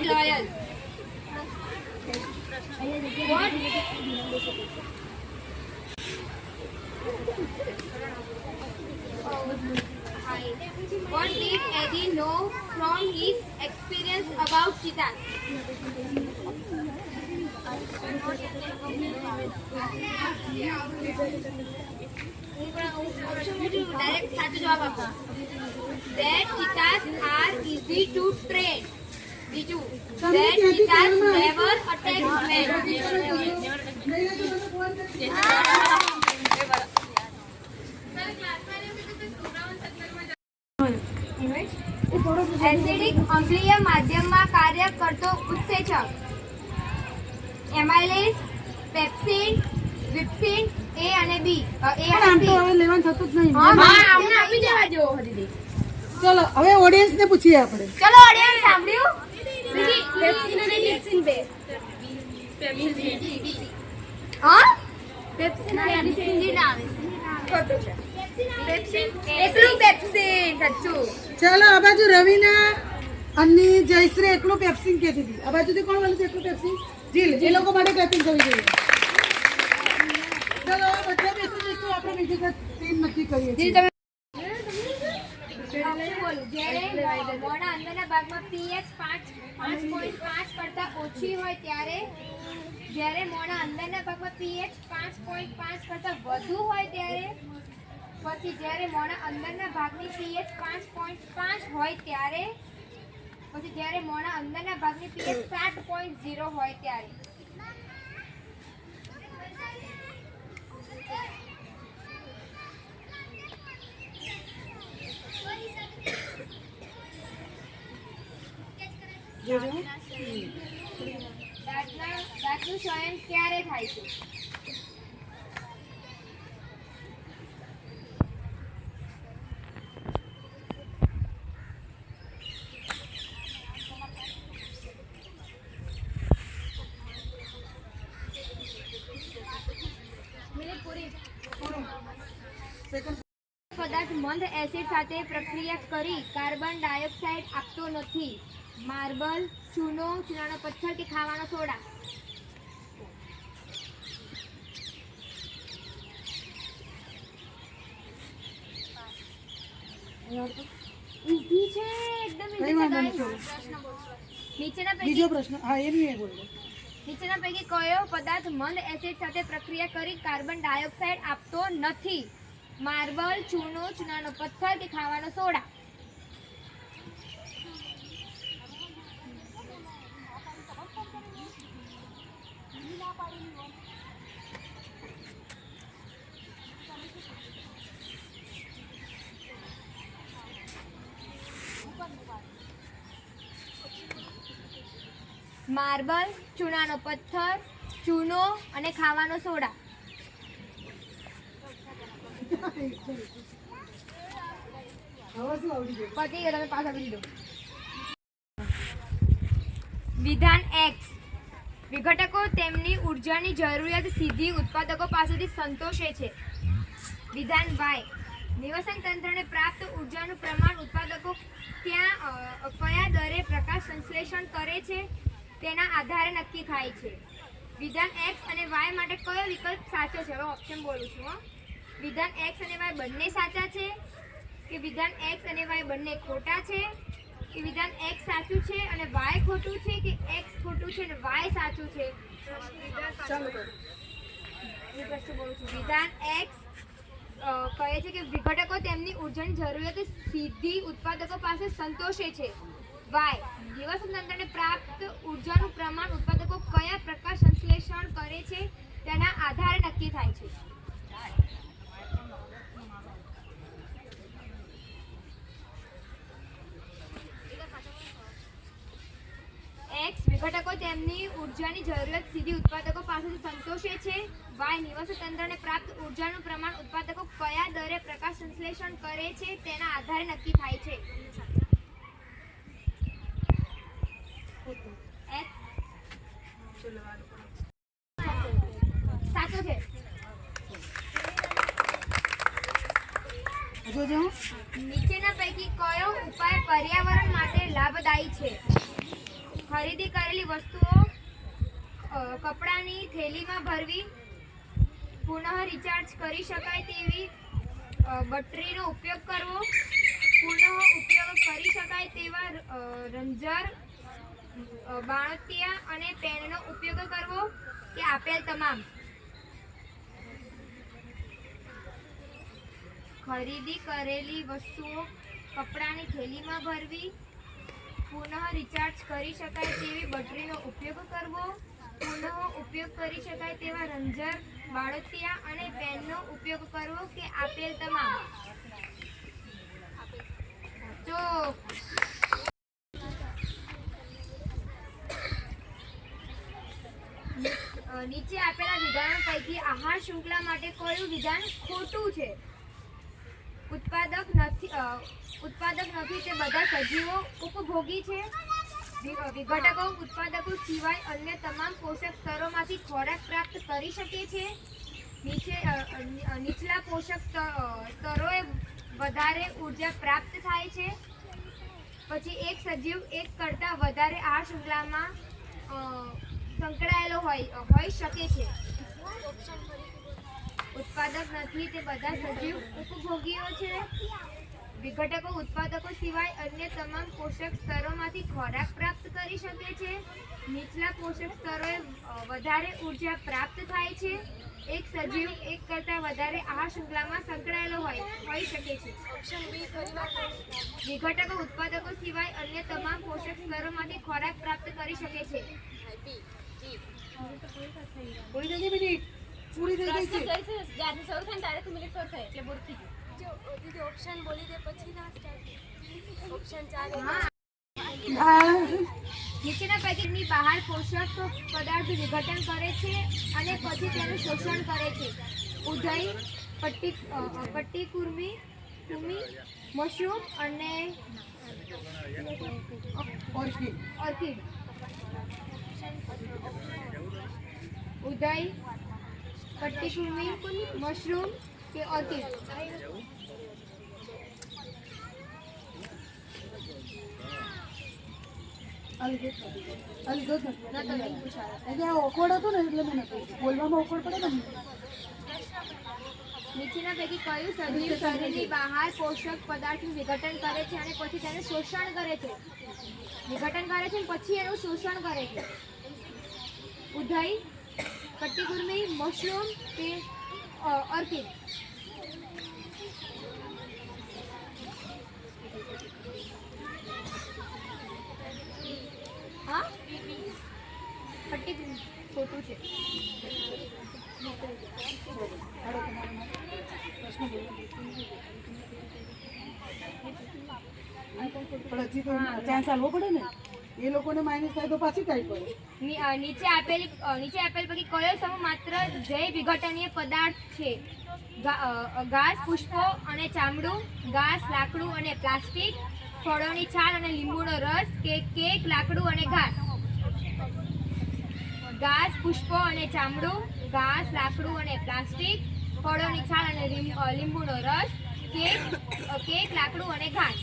loyal? What did Eddie know from his experience about cheetahs? Direct સાચો જવાબ આપો. That cheetahs are easy to train. બીજું, that cheetahs never attack men. Acidic અમ્લીય માધ્યમમાં કાર્ય કરતો ઉત્સેચક એમાઇલેઝ, પેપ્સિન, વિપ્સિન, એ અને બી. એ અને બી હવે લેવાનું થતું જ નહીં. હા, આમને આપી દેવા જેવો હતી. ચલો હવે ઓડિયન્સ ને પૂછીએ આપણે. ચલો ઓડિયન્સ સાંભળ્યું? પેપ્સિન અને વિપ્સિન બે. હા? પેપ્સિન અને વિપ્સિન ના આવે. ખોટું છે. પેપ્સિન એકલું પેપ્સિન સાચું. ચલો આ બાજુ રવિના અને જયશ્રી એકલું પેપ્સિન કહેતી હતી. આ બાજુથી કોણ બોલું એકલું પેપ્સિન? જીલ. એ લોકો માટે ક્લેપિંગ કરવી જોઈએ. ચલો બધા બેસી જઈશું, આપણે બીજી ટીમ નક્કી કરીએ છીએ. જ્યારે મોઢા અંદરના ભાગમાં pH 5.5 કરતા ઓછી હોય ત્યારે, જ્યારે મોઢા અંદરના ભાગમાં pH 5.5 કરતા વધુ હોય ત્યારે, પછી જ્યારે મોઢા અંદરના ભાગની pH 5.5 હોય ત્યારે, પછી જ્યારે મોઢા અંદરના ભાગની pH 7.0 હોય ત્યારે. દાંતનું શયન ક્યારે થાય છે? પદાર્થ મંદ એસિડ સાથે પ્રક્રિયા કરી કાર્બન ડાયોક્સાઇડ આપતો નથી. માર્બલ, ચૂનો, ચૂનાનો પથ્થર કે ખાવાનો સોડા? ઈઝી છે એકદમ. બીજો પ્રશ્ન. હા એ નહીં બોલો. નીચેના પૈકી કયો પદાર્થ મંદ એસિડ સાથે પ્રક્રિયા કરી કાર્બન ડાયોક્સાઇડ આપતો નથી? માર્બલ, ચૂનો, ચૂનાનો પથ્થર કે ખાવાનો સોડા? માર્બલ, ચૂનાનો પથ્થર, ચૂનો અને ખાવાનો સોડા. પતી ગયો, તમે પાસ આપી દીધો. વિધાન એક્સ. વિઘટકો તેમની ઉર્જાની જરૂરિયાત સીધી ઉત્પાદકો પાસેથી સંતોષે છે. વિધાન વાય. નિવસન તંત્રને પ્રાપ્ત ઉર્જાનું પ્રમાણ ઉત્પાદકો કયા દરે પ્રકાશ સંશ્લેષણ કરે છે તેના આધારે નક્કી થાય છે. વિધાન એક્સ અને વાય માટે કયો વિકલ્પ સાચો છે? હવે ઓપ્શન બોલું છું. વિધાન એક્સ અને વાય બંને સાચા છે, કે વિધાન એક્સ અને વાય બંને ખોટા છે, કે વિધાન એક્સ સાચું છે અને વાય ખોટું છે, કે એક્સ ખોટું છે અને વાય સાચું છે? વિધાન એક્સ કહે છે કે વિઘટકો તેમની ઉર્જાની જરૂરિયાત સીધી ઉત્પાદકો પાસે સંતોષે છે. વાય. નિવસન તંત્રને પ્રાપ્ત ઉર્જાનું પ્રમાણ ઉત્પાદકો કયા પ્રકાશ સંશ્લેષણ કરે છે તેના આધારે નક્કી થાય છે. એક્સ. વિઘટકો તેમની ઉર્જાની જરૂરિયાત સીધી ઉત્પાદકો પાસેથી સંતોષે છે. વાય. નિવસન તંત્રને પ્રાપ્ત ઉર્જાનું પ્રમાણ ઉત્પાદકો કયા દરે પ્રકાશ સંશ્લેષણ કરે છે તેના આધારે નક્કી થાય છે. સાચું છે. નીચેના પૈકી કયો ઉપાય પર્યાવરણ માટે લાભદાયી છે? ખરીદી કરેલી વસ્તુઓ કપડાની થેલીમાં ભરવી, પુનઃ રિચાર્જ કરી શકાય તેવી બટરીનો ઉપયોગ કરવો, પુનઃ ઉપયોગ કરી શકાય તેવા રંજર, બાણતિયા અને પેનનો ઉપયોગ કરવો કે આપેલ તમામ. ખરીદી કરેલી વસ્તુઓ કપડાની થેલીમાં ભરવી, પુનઃ રિચાર્જ કરી શકાય તેવી બટરીનો ઉપયોગ કરવો, પુનઃ ઉપયોગ કરી શકાય તેવા રંજર, બાળતિયા અને પેનનો ઉપયોગ કરવો કે આપેલ તમામ. તો નીચે આપેલા વિધાનો પૈકી આહાર શૃંખલા માટે કયું વિધાન ખોટું છે? ઉત્પાદક નથી તે બધા સજીવો ઉપભોગી છે. વિઘટકો ઉત્પાદકો સિવાય અન્ય તમામ પોષક સ્તરોમાંથી ખોરાક પ્રાપ્ત કરી શકે છે. નીચલા પોષક સ્તરોએ વધારે ઉર્જા પ્રાપ્ત થાય છે. પછી એક સજીવ એક કરતાં વધારે આહાર શૃંખલામાં સંકળાયેલો હોઈ શકે છે. ઉત્પાદક નથી તે બધા સજીવ ઉપભોગીઓ છે. વિઘટકો ઉત્પાદકો સિવાય અન્ય તમામ પોષક સ્તરોમાંથી ખોરાક પ્રાપ્ત કરી શકે છે. નીચલા પોષક સ્તરોએ વધારે ઉર્જા પ્રાપ્ત થાય છે. એક સજીવ એક કરતાં વધારે આહાર શૃંખલામાં સંકળાયેલો હોઈ શકે છે. વિઘટકો ઉત્પાદકો સિવાય અન્ય તમામ પોષક સ્તરોમાંથી ખોરાક પ્રાપ્ત કરી શકે છે. પૂરી થઈ ગઈ મિનિટ, પૂરી થઈ ગઈ છે. જ્યારથી શરૂ થાય ને ત્યારેથી મિનિટ શરૂ થાય એટલે પૂરું થઈ ગયું. દીદી ઓપ્શન બોલી દે પછી ના સ્ટાર્ટ ઓપ્શન 4 આ નીચેના પૈકીની બહાર પોષક પદાર્થ વિઘટન કરે છે અને પછી તેનું શોષણ કરે છે. ઉધઈ, પટ્ટીકુર્મી, મશરૂમ અને ઓર્કિડ. ઓર્કિડ. ઉધઈ, પટ્ટીકુર્મી, મશરૂમ કે ઓર્કિડ? આ લીધો જ નથી. એટલે આ ઓકવર્ડ હતું ને એટલે મેં નથી બોલવામાં ઓકવર્ડ પડે ને. નીચેના પૈકી કયું સજીવ શરીરની બહાર પોષક પદાર્થનું વિઘટન કરે છે અને પછી તેનું શોષણ કરે છે? વિઘટન કરે છે અને પછી એનું શોષણ કરે છે. ઉધઈ, પટ્ટીકુર્મી, મશરૂમ કે ઓર્કિડ? હા, પટ્ટીકુર્મી ખોટું છે. પણ હજી તો ચાન્સ આલવો પડે ને. એ લોકોને માઇનસ થાય તો પાછી કાંઈ પડે. નીચે આપેલ પૈકી કયો સમૂહ માત્ર જૈવ વિઘટનીય પદાર્થ છે? ઘાસ, પુષ્પો અને ચામડું, ઘાસ, લાકડું અને પ્લાસ્ટિક, ફળોની છાલ અને લીંબુનો રસ કે કેક, લાકડું અને ઘાસ? ઘાસ, પુષ્પો અને ચામડું, ઘાસ, લાકડું અને પ્લાસ્ટિક, ફળોની છાલ અને લીંબુનો રસ, કેક, લાકડું અને ઘાસ?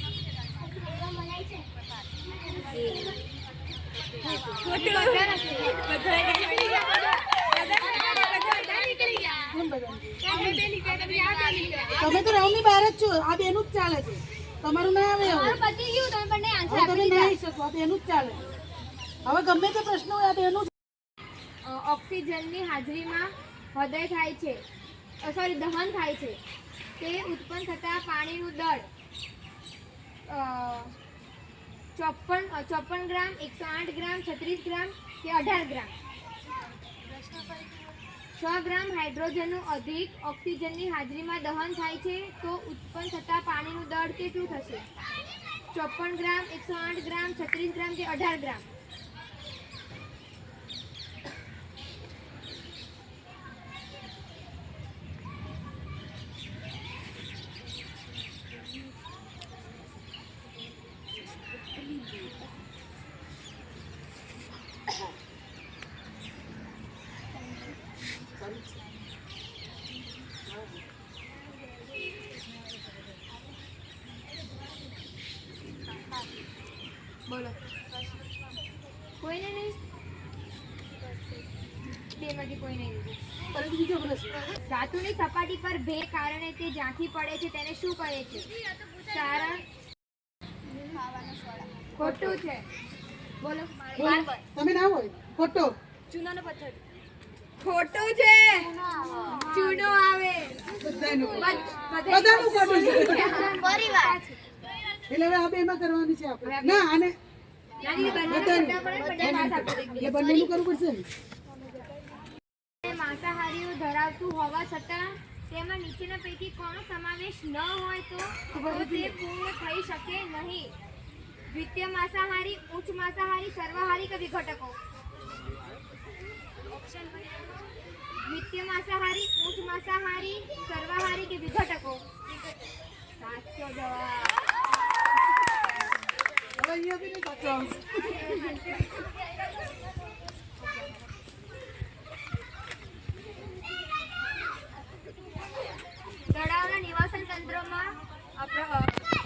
તમે તો રાઉન્ડની બહાર જ છો. આ બેનું જ ચાલે છે. તમારું ના આવે હવે. પતી ગયું, તમે બંને આન્સર હવે તમે આપી નહીં દીધા. શકો. આ બેનું જ ચાલે. હવે ગમે તે પ્રશ્ન હોય આ બેનું જ. ઓક્સિજનની હાજરીમાં હૃદય થાય છે, દહન થાય છે. તે ઉત્પન્ન થતા પાણીનું દળ 54 ગ્રામ, 108 ગ્રામ, 36 ગ્રામ કે 18 ગ્રામ? 6 ગ્રામ હાઇડ્રોજનનું અધિક ઓક્સિજનની હાજરીમાં દહન થાય છે તો ઉત્પન્ન થતા પાણીનું દળ કેટલું થશે? 54 ગ્રામ, 108 ગ્રામ, 36 ગ્રામ કે 18 ગ્રામ? બોલો. કોઈને નહીં બેમાંથી કોઈ નહીં દીધું. પરંતુ બીજો પ્રશ્ન ધાતુની સપાટી પર ભે કારણે તે ઝાંખી પડે છે તેને શું કહે છે? કારણ ખોટું છે. બોલો. બોલો. તમે ના હોય ખોટો ચૂનાનો પથ્થર. ખોટું છે. ચૂનો આવે. બધાનું બધાનું બધાનું ખોટું છે પરિવાર. એટલે હવે આ બેમાં કરવાની છે આપણે ના આને નાની બંને બધાનું. ખોટા પડે, બધા પાસ આપી દે. એટલે બંનેનું કરવું પડશે ને માંસાહારીઓ ધરાવતું હોવા છતાં તેમાં નીચેના પૈકી કોનો સમાવેશ ન હોય તો તે પૂર્ણ થઈ શકે નહીં. દ્વિતીય માંસાહારી, ઉચ્ચ માંસાહારી, સર્વાહારી કે વિઘટકો? દ્વિતીય માંસાહારી, ઉચ્ચ માંસાહારી, સર્વાહારી કે વિઘટકો? સાચો જવાબ. હવે અહીંયા બી નહીં સાચો આવશે તળાવના નિવાસન તંત્રમાં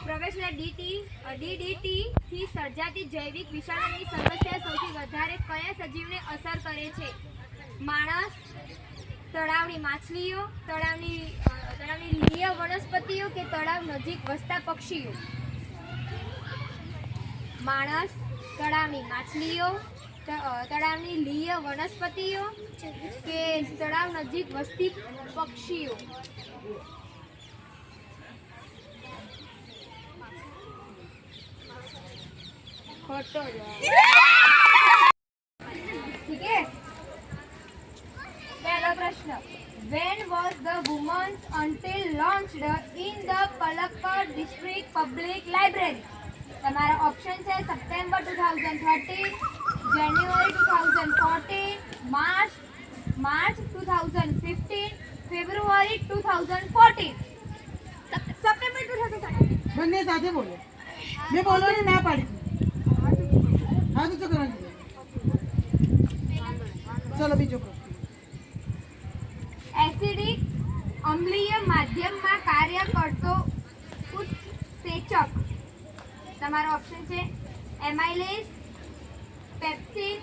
પ્રવેશેલા ડીડીટી થી સર્જાતી જૈવિક વિષાણુની સમસ્યા સૌથી વધારે કયા સજીવને અસર કરે છે? માણસ, તળાવની માછલીઓ, તળાવની લીય વનસ્પતિઓ કે તળાવ નજીક વસતા પક્ષીઓ? માણસ, તળાવની માછલીઓ, તળાવની લીય વનસ્પતિઓ કે તળાવ નજીક વસતી પક્ષીઓ? ખોટો જવાબ. ઠીક है. પહેલો પ્રશ્ન. When was the Women's Until launched in the Palakkad District Public Library? તમારા ઓપ્શન છે સપ્ટેમ્બર 2013, જાન્યુઆરી 2014, માર્ચ 2015, ફેબ્રુઆરી 2014. સપ્ટેમ્બર 2013. બંને સાથે બોલો મેં બોલવાની ના પાડી હા તો કરવાની ચલો બીજો પ્રશ્ન એસિડિક અમ્લીય માધ્યમમાં કાર્ય કરતો ઉત્સેચક. તમારો ઓપ્શન છે એમાઇલેસ, પેપ્સિન,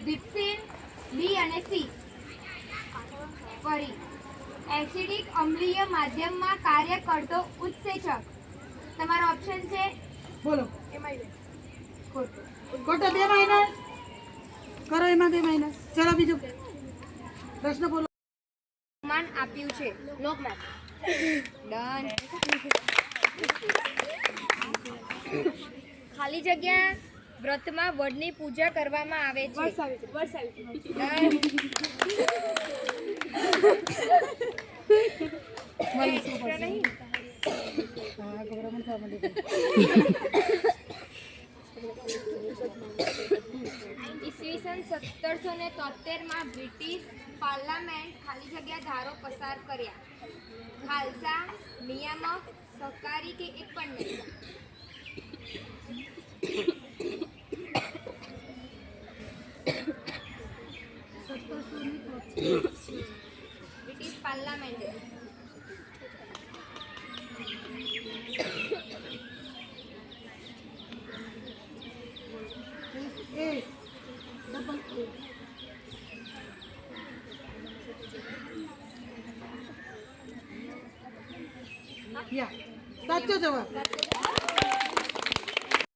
ડિપ્સિન, બી અને સી. ફરી એસિડિક અમ્લીય માધ્યમમાં કાર્ય કરતો ઉત્સેચક. તમારો ઓપ્શન છે બોલો ખોટું. ખોટો 2 માઇનસ કરો એમાં 2 માઇનસ ચલો બીજો પ્રશ્ન બોલો માન આપ્યું છે. લોકમેપ. ડન. ખાલી જગ્યા વ્રતમાં વડની પૂજા કરવામાં આવે છે. Done. Extra નહીં. હા ગભરામણ થવા માંડી ઈસવીસન 1773 બ્રિટિશ પાર્લામેન્ટ ખાલી જગ્યા ધારો પસાર કર્યા. ખાલસા, નિયામક, સહકારી કે એક પણ નહીં? British parliament. એ ડબલ યા સાચો જવાબ